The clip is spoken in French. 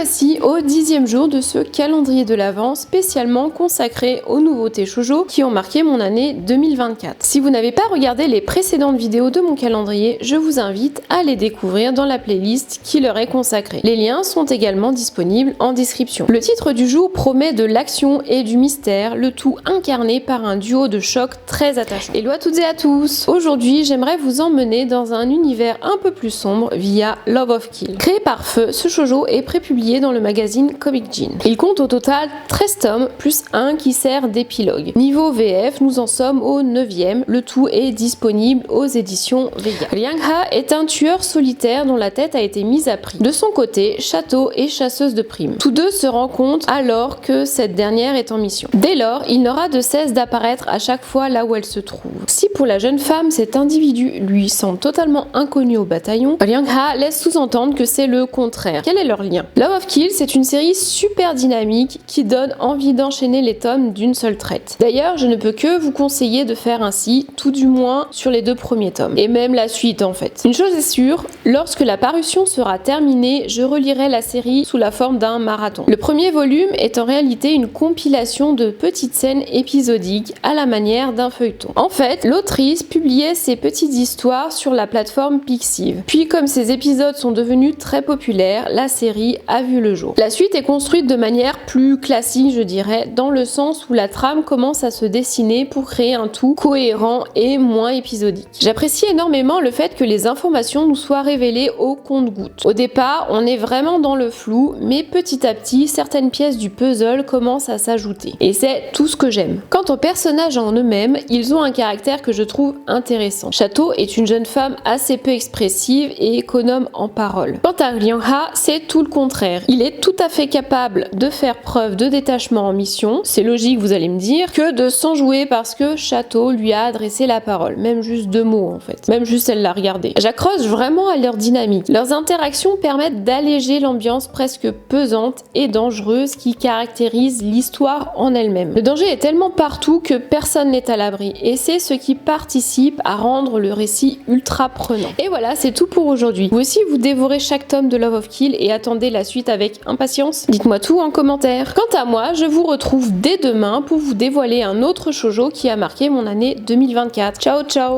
voici au 10e jour de ce calendrier de l'Avent spécialement consacré aux nouveautés shoujo qui ont marqué mon année 2024. Si vous n'avez pas regardé les précédentes vidéos de mon calendrier, je vous invite à les découvrir dans la playlist qui leur est consacrée. Les liens sont également disponibles en description. Le titre du jour promet de l'action et du mystère, le tout incarné par un duo de choc très attachant. Hello à toutes et à tous! Aujourd'hui, j'aimerais vous emmener dans un univers un peu plus sombre via Love of Kill. Créé par Feu, ce shoujo est prépublié dans le magazine Comic Gin. Il compte au total 13 tomes plus un qui sert d'épilogue. Niveau VF, nous en sommes au 9e, le tout est disponible aux éditions Vega. Liang Ha est un tueur solitaire dont la tête a été mise à prix. De son côté, Château est chasseuse de primes. Tous deux se rencontrent alors que cette dernière est en mission. Dès lors, il n'aura de cesse d'apparaître à chaque fois là où elle se trouve. Si pour la jeune femme, cet individu lui semble totalement inconnu au bataillon, Liang Ha laisse sous-entendre que c'est le contraire. Quel est leur lien? Love of Kill, c'est une série super dynamique qui donne envie d'enchaîner les tomes d'une seule traite. D'ailleurs, je ne peux que vous conseiller de faire ainsi, tout du moins sur les 2 premiers tomes. Et même la suite en fait. Une chose est sûre, lorsque la parution sera terminée, je relirai la série sous la forme d'un marathon. Le premier volume est en réalité une compilation de petites scènes épisodiques à la manière d'un feuilleton. En fait, l'autrice publiait ces petites histoires sur la plateforme Pixiv. Puis comme ces épisodes sont devenus très populaires, la série a vu le jour. La suite est construite de manière plus classique, je dirais, dans le sens où la trame commence à se dessiner pour créer un tout cohérent et moins épisodique. J'apprécie énormément le fait que les informations nous soient révélées au compte-gouttes. Au départ, on est vraiment dans le flou, mais petit à petit, certaines pièces du puzzle commencent à s'ajouter. Et c'est tout ce que j'aime. Quant aux personnages en eux-mêmes, ils ont un caractère que je trouve intéressant. Château est une jeune femme assez peu expressive et économe en paroles. Quant à Liang Ha, c'est tout le contraire. Il est tout à fait capable de faire preuve de détachement en mission, c'est logique vous allez me dire, que de s'enjouer parce que Château lui a adressé la parole, même juste 2 mots en fait, même juste elle l'a regardé. J'accroche vraiment à leur dynamique. Leurs interactions permettent d'alléger l'ambiance presque pesante et dangereuse qui caractérise l'histoire en elle-même. Le danger est tellement partout que personne n'est à l'abri et c'est ce qui participe à rendre le récit ultra prenant. Et voilà, c'est tout pour aujourd'hui. Vous aussi vous dévorez chaque tome de Love of Kill et attendez la suite avec impatience? Dites-moi tout en commentaire. Quant à moi, je vous retrouve dès demain pour vous dévoiler un autre shoujo qui a marqué mon année 2024. Ciao ciao!